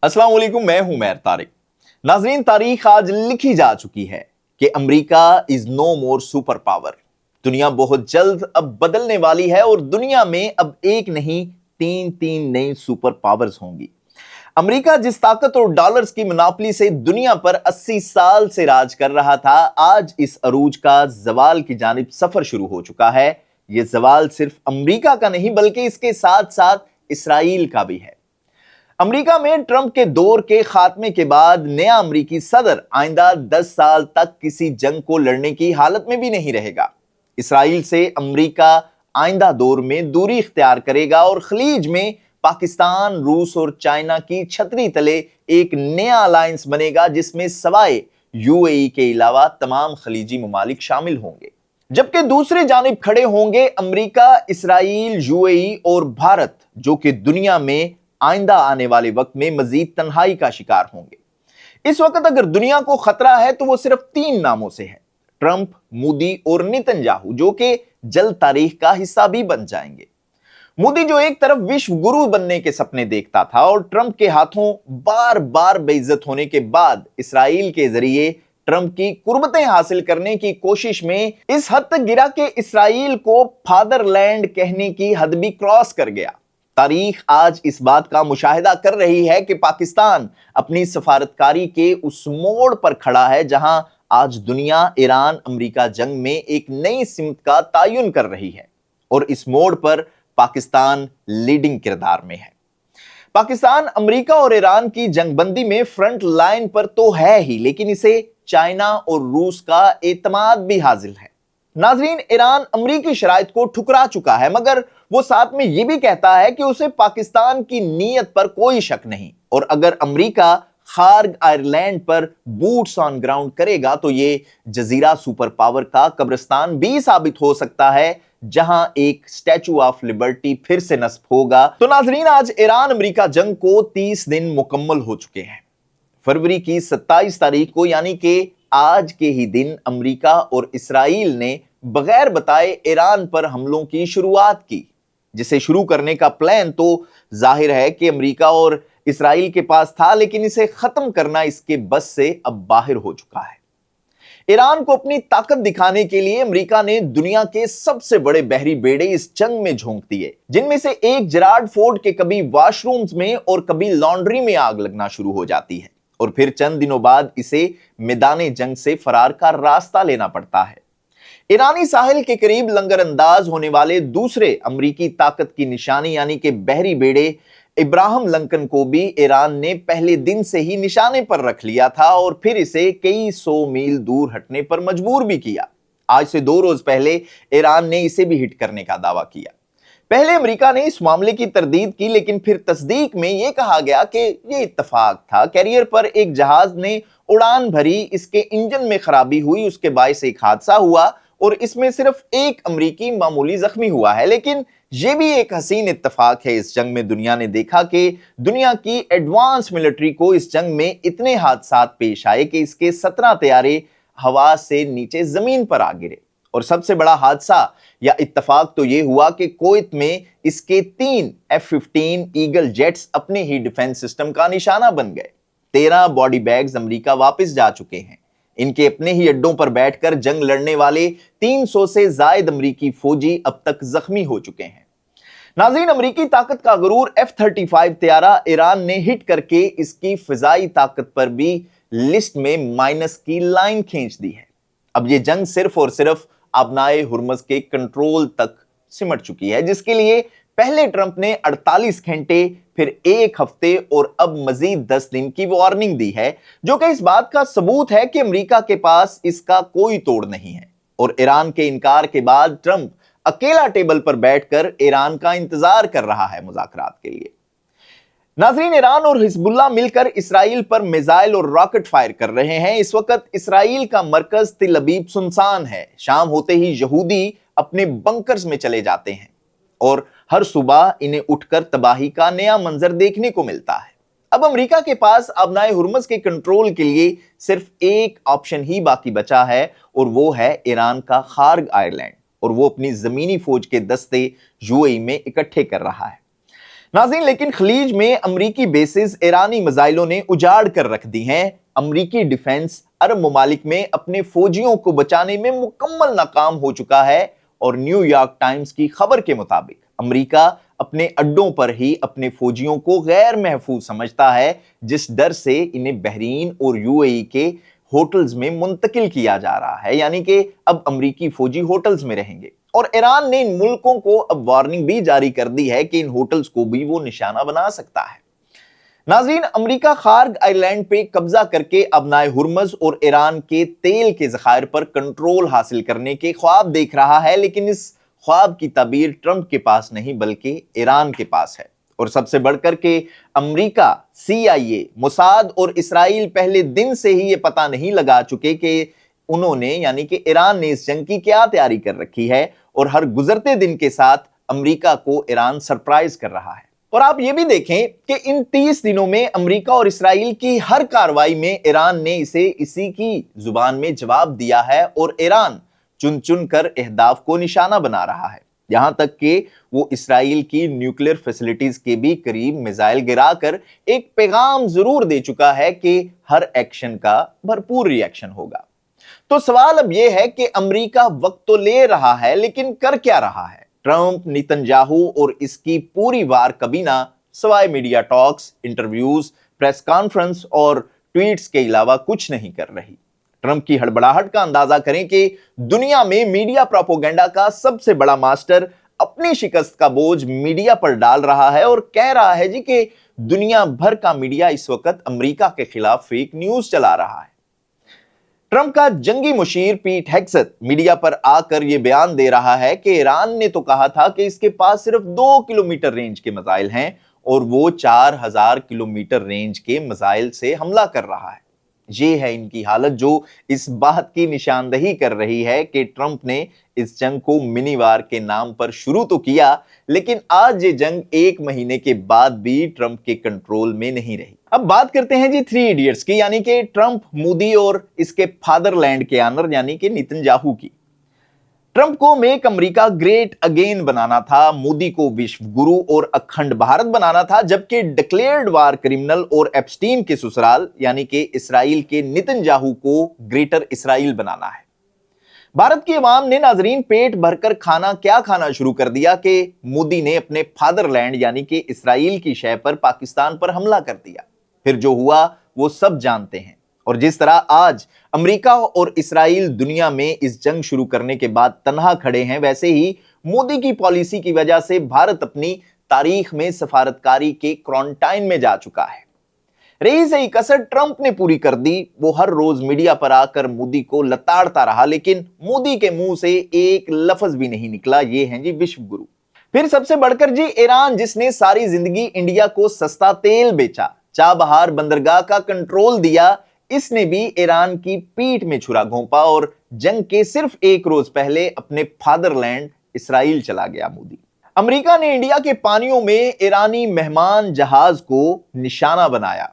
अस्सलाम वालेकुम, मैं हूं मैर तारिक। नाजरीन, तारीख आज लिखी जा चुकी है कि America is no more super power. दुनिया बहुत जल्द अब बदलने वाली है और दुनिया में अब एक नहीं तीन तीन नई सुपर पावर्स होंगी। अमेरिका जिस ताकत और डॉलर्स की मुनाफली से दुनिया पर 80 साल से राज कर रहा था, आज इस अरूज का जवाल की जानिब सफर शुरू हो चुका है। यह जवाल सिर्फ अमेरिका का नहीं बल्कि इसके साथ साथ इसराइल का भी है। अमेरिका में ट्रंप के दौर के खात्मे के बाद नया अमेरिकी सदर आइंदा 10 साल तक किसी जंग को लड़ने की हालत में भी नहीं रहेगा। इसराइल से अमेरिका आइंदा दौर में दूरी इख्तियार करेगा और खलीज में पाकिस्तान, रूस और चाइना की छतरी तले एक नया अलायंस बनेगा जिसमें सवाए यूएई के अलावा तमाम खलीजी ममालिक शामिल होंगे। जबकि दूसरी जानिब खड़े होंगे अमेरिका, इसराइल, यूएई और भारत, जो कि दुनिया में आइंदा आने वाले वक्त में मजीद तन्हाई का शिकार होंगे। इस वक्त अगर दुनिया को खतरा है तो वो सिर्फ तीन नामों से है: ट्रंप, मोदी और नेतन्याहू, जो कि जल्द तारीख का हिस्सा भी बन जाएंगे। मोदी जो एक तरफ विश्व गुरु बनने के सपने देखता था और ट्रंप के हाथों बार बार बेइज्जत होने के बाद इसराइल के जरिए ट्रंप की कुर्बतें हासिल करने की कोशिश में इस हद तक गिरा कि इसराइल को फादरलैंड कहने की हद भी क्रॉस कर गया। तारीख आज इस बात का मुशाहिदा कर रही है कि पाकिस्तान अपनी सफारतकारी के उस मोड़ पर खड़ा है जहां आज दुनिया ईरान अमेरिका जंग में एक नई सिमत का तयन कर रही है और इस मोड़ पर पाकिस्तान लीडिंग किरदार में है। पाकिस्तान अमेरिका और ईरान की जंगबंदी में फ्रंट लाइन पर तो है ही, लेकिन इसे चाइना और रूस का एतमाद भी हासिल है। नाजरीन, ईरान अमेरिकी शराइत को ठुकरा चुका है, मगर वो साथ में ये भी कहता है कि उसे पाकिस्तान की नीयत पर कोई शक नहीं और अगर अमेरिका खार्ग आयरलैंड पर बूट्स ऑन ग्राउंड करेगा तो ये जजीरा सुपर पावर का कब्रिस्तान भी साबित हो सकता है जहां एक स्टैचू ऑफ लिबर्टी फिर से नस्ब होगा। तो नाजरीन, आज ईरान अमेरिका जंग को 30 दिन मुकम्मल हो चुके हैं। फरवरी की 27 तारीख को यानी कि आज के ही दिन अमेरिका और इसराइल ने बगैर बताए ईरान पर हमलों की शुरुआत की, जिसे शुरू करने का प्लान तो जाहिर है कि अमेरिका और इसराइल के पास था, लेकिन इसे खत्म करना इसके बस से अब बाहर हो चुका है। ईरान को अपनी ताकत दिखाने के लिए अमेरिका ने दुनिया के सबसे बड़े बहरी बेड़े इस जंग में झोंक दिए, जिनमें से एक जेरार्ड फोर्ड के कभी वॉशरूम्स में और कभी लॉन्ड्री में आग लगना शुरू हो जाती है और फिर चंद दिनों बाद इसे मैदाने जंग से फरार का रास्ता लेना पड़ता है। ईरानी साहिल के करीब लंगर अंदाज होने वाले दूसरे अमेरिकी ताकत की निशानी यानी कि बहरी बेड़े इब्राहिम लिंकन को भी ईरान ने पहले दिन से ही निशाने पर रख लिया था और फिर इसे कई 100 मील दूर हटने पर मजबूर भी किया। आज से 2 रोज पहले ईरान ने इसे भी हिट करने का दावा किया। पहले अमेरिका ने इस मामले की तरदीद की, लेकिन फिर तस्दीक में यह कहा गया कि यह इत्तफाक था। कैरियर पर एक जहाज ने उड़ान भरी, इसके इंजन में खराबी हुई, उसके बायस एक हादसा हुआ और इसमें सिर्फ एक अमेरिकी मामूली जख्मी हुआ है। लेकिन यह भी एक हसीन इत्तफाक है इस जंग में दुनिया ने देखा कि दुनिया की एडवांस मिलिट्री को इस जंग में इतने हादसा पेश आए कि इसके 17 तैयारे हवा से नीचे जमीन पर आ गिरे। और सबसे बड़ा हादसा या इत्तफाक तो यह हुआ कि कुवैत में इसके 3 F-15 ईगल जेट्स अपने ही डिफेंस सिस्टम का निशाना बन गए। 13 बॉडी बैग्स अमेरिका वापस जा चुके हैं। इनके अपने ही अड्डों पर बैठकर जंग लड़ने वाले 300 से जायद अमेरिकी फौजी अब तक जख्मी हो चुके हैं। नाज़रीन, अमेरिकी ताकत का गरूर F-35 तैयारा ईरान ने हिट करके इसकी फिजाई ताकत पर भी लिस्ट में माइनस की लाइन खींच दी है। अब यह जंग सिर्फ और सिर्फ अबनाए हुर्मुज़ के कंट्रोल तक सिमट चुकी है, जिसके लिए पहले ट्रंप ने 48 घंटे, फिर 1 हफ्ते और अब मजीद 10 दिन की वार्निंग दी है, जो कि इस बात का सबूत है कि अमेरिका के पास इसका कोई तोड़ नहीं है। और ईरान के इनकार के बाद ट्रंप अकेला टेबल पर बैठकर ईरान का इंतजार कर रहा है मुज़ाकरात के लिए। नाज़रीन, ईरान और हिजबुल्लाह मिलकर इसराइल पर मिसाइल और रॉकेट फायर कर रहे हैं। इस वक्त इसराइल का मरकज तिल अबीब सुनसान है। शाम होते ही यहूदी अपने बंकर्स में चले जाते हैं और हर सुबह इन्हें उठकर तबाही का नया मंजर देखने को मिलता है। अब अमेरिका के पास अबनाए हुर्मुज़ के कंट्रोल के लिए सिर्फ एक ऑप्शन ही बाकी बचा है और वो है ईरान का खार्ग आयरलैंड, और वो अपनी जमीनी फौज के दस्ते यूएई में इकट्ठे कर रहा है। नाज़रीन, लेकिन खलीज में अमरीकी बेसिस ईरानी मिसाइलों ने उजाड़ कर रख दी हैं। अमरीकी डिफेंस अरब ममालिक में अपने फौजियों को बचाने में मुकम्मल नाकाम हो चुका है और न्यूयॉर्क टाइम्स की खबर के मुताबिक अमरीका अपने अड्डों पर ही अपने फौजियों को गैर महफूज समझता है, जिस डर से इन्हें बहरीन और यूएई के होटल्स में मुंतकिल किया जा रहा है। यानी कि अब अमरीकी फौजी होटल्स में रहेंगे और ईरान ने इन मुल्कों को अब वार्निंग भी जारी कर दी है कि इन होटल्स को भी वो निशाना बना सकता है। नाज़रीन, अमरीका खार्ग आइलैंड पे कब्जा करके अब नाए हुर्मज और ईरान के तेल के ज़खायर पर कंट्रोल हासिल करने के ख्वाब देख रहा है, लेकिन इस ख्वाब की ताबीर ट्रंप के पास नहीं बल्कि ईरान के पास है। और सबसे बढ़कर के अमरीका, CIA, मोसाद और इसराइल पहले दिन से ही ये पता नहीं लगा चुके कि उन्होंने यानी कि ईरान ने इस जंग की क्या तैयारी कर रखी है और हर गुजरते दिन के साथ अमरीका को ईरान सरप्राइज कर रहा है। और आप ये भी देखें कि इन 30 दिनों में अमरीका और इसराइल की हर कार्रवाई में ईरान ने इसे इसी की जुबान में जवाब दिया है और ईरान चुन चुन कर अहदाफ को निशाना बना रहा है। यहां तक कि वो इसराइल की न्यूक्लियर फैसिलिटीज के भी करीब मिसाइल गिराकर एक पैगाम जरूर दे चुका है कि हर एक्शन का भरपूर रिएक्शन होगा। तो सवाल अब यह है कि अमेरिका वक्त तो ले रहा है, लेकिन कर क्या रहा है? ट्रंप, नेतन्याहू और इसकी पूरी वार कबीना सवाए media talks, interviews, press conference और ट्वीट्स के अलावा कुछ नहीं कर रही। ट्रंप की हड़बड़ाहट का अंदाजा करें कि दुनिया में मीडिया प्रोपेगेंडा का सबसे बड़ा मास्टर अपनी शिकस्त का बोझ मीडिया पर डाल रहा है और कह रहा है जी कि दुनिया भर का मीडिया इस वक्त अमेरिका के खिलाफ फेक न्यूज चला रहा है। ट्रंप का जंगी मुशीर पीट हेग्सेथ मीडिया पर आकर यह बयान दे रहा है कि ईरान ने तो कहा था कि इसके पास सिर्फ 2 किलोमीटर रेंज के मिसाइल हैं और वो 4000 किलोमीटर रेंज के मिसाइल से हमला कर रहा है। ये है इनकी हालत, जो इस बात की निशानदही कर रही है कि ट्रंप ने इस जंग को मिनी वार के नाम पर शुरू तो किया, लेकिन आज ये जंग 1 महीने के बाद भी ट्रंप के कंट्रोल में नहीं रही। अब बात करते हैं जी 3 इडियट्स की, यानी कि ट्रंप, मोदी और इसके फादरलैंड के आनर यानी कि नेतन्याहू की। ट्रंप को मेक अमेरिका ग्रेट अगेन बनाना था, मोदी को विश्व गुरु और अखंड भारत बनाना था, जबकि डिक्लेयर्ड वार क्रिमिनल और एप्स्टीन के ससुराल यानी कि इसराइल के नेतन्याहू को ग्रेटर इसराइल बनाना है। भारत की आवाम ने नाजरीन पेट भरकर खाना क्या खाना शुरू कर दिया कि मोदी ने अपने फादरलैंड यानी कि इसराइल की शय पर पाकिस्तान पर हमला कर दिया। फिर जो हुआ वो सब जानते हैं। और जिस तरह आज अमेरिका और इसराइल दुनिया में इस जंग शुरू करने के बाद तन्हा खड़े हैं, वैसे ही मोदी की पॉलिसी की वजह से भारत अपनी तारीख में सफारतकारी के क्वारंटाइन में जा चुका है। रही सही कसर ट्रंप ने पूरी कर दी। वो हर रोज मीडिया पर आकर मोदी को लताड़ता रहा, लेकिन मोदी के मुंह से एक लफ्ज भी नहीं निकला। ये हैं जी विश्व गुरु। फिर सबसे बढ़कर जी ईरान, जिसने सारी जिंदगी इंडिया को सस्ता तेल बेचा, चाबहार बंदरगाह का कंट्रोल दिया, इसने भी ईरान की पीठ में छुरा घोंपा और जंग के सिर्फ 1 रोज पहले अपने फादरलैंड इसराइल चला गया मोदी। अमेरिका ने इंडिया के पानियों में ईरानी मेहमान जहाज को निशाना बनाया।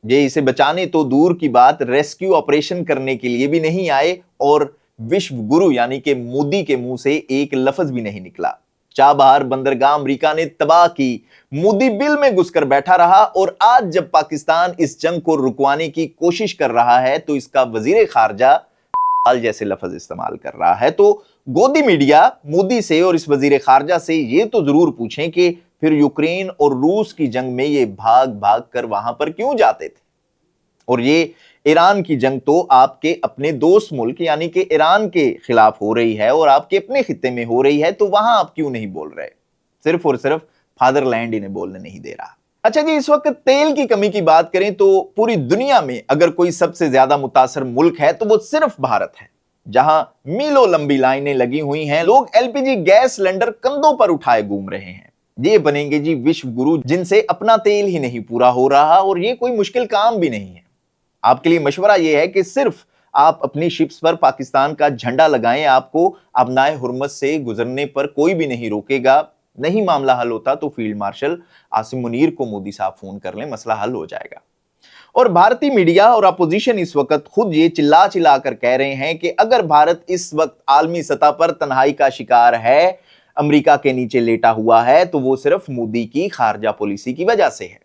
ये इसे बचाने तो दूर की बात, रेस्क्यू ऑपरेशन करने के लिए भी नहीं आए और विश्व गुरु यानी कि मोदी के मुंह से एक लफ्ज भी नहीं निकला। चाबहार बंदरगाह अमेरिका ने तबाह की, मोदी बिल में घुसकर बैठा रहा और आज जब पाकिस्तान इस जंग को रुकवाने की कोशिश कर रहा है तो इसका वजीर खारजा जैसे लफ्ज इस्तेमाल कर रहा है। तो गोदी मीडिया मोदी से और इस वजीर खारजा से ये तो जरूर पूछें कि फिर यूक्रेन और रूस की जंग में ये भाग भाग कर वहां पर क्यों जाते थे? और ये ईरान की जंग तो आपके अपने दोस्त मुल्क यानी कि ईरान के खिलाफ हो रही है और आपके अपने खित्ते में हो रही है, तो वहां आप क्यों नहीं बोल रहे? सिर्फ और सिर्फ फादरलैंड इन्हें बोलने नहीं दे रहा। अच्छा जी, इस वक्त तेल की कमी की बात करें तो पूरी दुनिया में अगर कोई सबसे ज्यादा मुतासर मुल्क है तो वो सिर्फ भारत है, जहां मीलों लंबी लाइनें लगी हुई हैं। लोग LPG गैस सिलेंडर कंधों पर उठाए घूम रहे हैं। ये बनेंगे जी विश्व गुरु, जिनसे अपना तेल ही नहीं पूरा हो रहा और ये कोई मुश्किल काम भी नहीं है। आपके लिए मशवरा यह है कि सिर्फ आप अपनी शिप्स पर पाकिस्तान का झंडा लगाएं, आपको अब नाए हुर्मज से गुजरने पर कोई भी नहीं रोकेगा। नहीं मामला हल होता तो फील्ड मार्शल आसिम मुनीर को मोदी साहब फोन कर लें, मसला हल हो जाएगा। और भारतीय मीडिया और अपोजिशन इस वक्त खुद ये चिल्ला चिल्ला कर कह रहे हैं कि अगर भारत इस वक्त आलमी सतह पर तन्हाई का शिकार है, امریکہ کے نیچے لیٹا ہوا ہے تو وہ صرف مودی کی خارجہ پالیسی کی وجہ سے ہے۔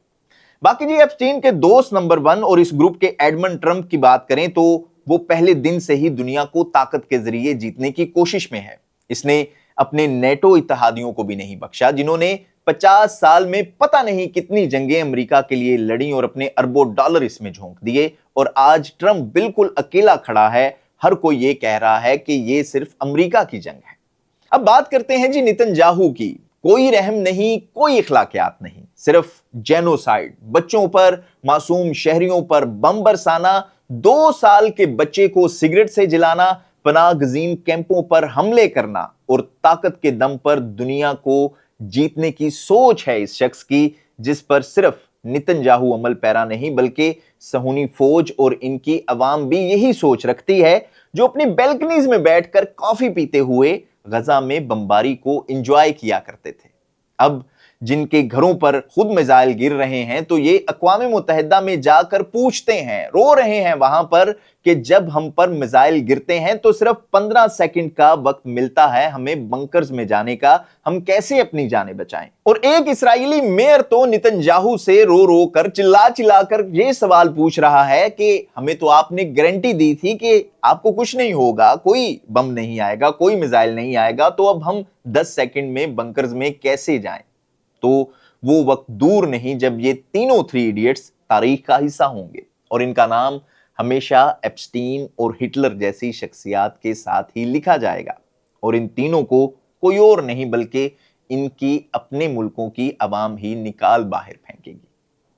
باقی جی ایپسٹین کے دوست نمبر 1 اور اس گروپ کے ایڈمنڈ ٹرمپ کی بات کریں تو وہ پہلے دن سے ہی دنیا کو طاقت کے ذریعے جیتنے کی کوشش میں ہے۔ اس نے اپنے نیٹو اتحادیوں کو بھی نہیں بخشا، جنہوں نے 50 سال میں پتہ نہیں کتنی جنگیں امریکہ کے لیے لڑیں اور اپنے اربوں ڈالر اس میں جھونک دیے، اور آج ٹرمپ بالکل اکیلا کھڑا ہے۔ ہر کوئی یہ کہہ رہا ہے کہ یہ صرف امریکہ کی جنگ ہے۔ اب بات کرتے ہیں جی نتن-یاہو کی۔ کوئی رحم نہیں، کوئی اخلاقیات نہیں، صرف جینوسائیڈ، بچوں پر، معصوم شہریوں پر بم برسانا، 2 سال کے بچے کو سگریٹ سے جلانا، پناہ گزین کیمپوں پر حملے کرنا، اور طاقت کے دم پر دنیا کو جیتنے کی سوچ ہے اس شخص کی، جس پر صرف نتن-یاہو عمل پیرا نہیں بلکہ صہیونی فوج اور ان کی عوام بھی یہی سوچ رکھتی ہے، جو اپنی بیلکنیز میں بیٹھ کر کافی پیتے ہوئے غزہ میں بمباری کو انجوائے کیا کرتے تھے۔ اب جن کے گھروں پر خود میزائل گر رہے ہیں تو یہ اقوام متحدہ میں جا کر پوچھتے ہیں، رو رہے ہیں وہاں پر کہ جب ہم پر میزائل گرتے ہیں تو صرف 15 سیکنڈ کا وقت ملتا ہے ہمیں بنکرز میں جانے کا، ہم کیسے اپنی جانیں بچائیں؟ اور ایک اسرائیلی میئر تو نتن-یاہو سے رو رو کر چلا کر یہ سوال پوچھ رہا ہے کہ ہمیں تو آپ نے گارنٹی دی تھی کہ آپ کو کچھ نہیں ہوگا، کوئی بم نہیں آئے گا، کوئی میزائل نہیں آئے گا، تو اب ہم 10 سیکنڈ میں بنکرز میں کیسے جائیں؟ تو وہ وقت دور نہیں جب یہ تینوں 3 ایڈیٹس تاریخ کا حصہ ہوں گے، اور ان کا نام ہمیشہ ایپسٹین اور ہٹلر جیسی شخصیات کے ساتھ ہی لکھا جائے گا، اور ان تینوں کو کوئی اور نہیں بلکہ ان کی اپنے ملکوں کی عوام ہی نکال باہر پھینکے گی۔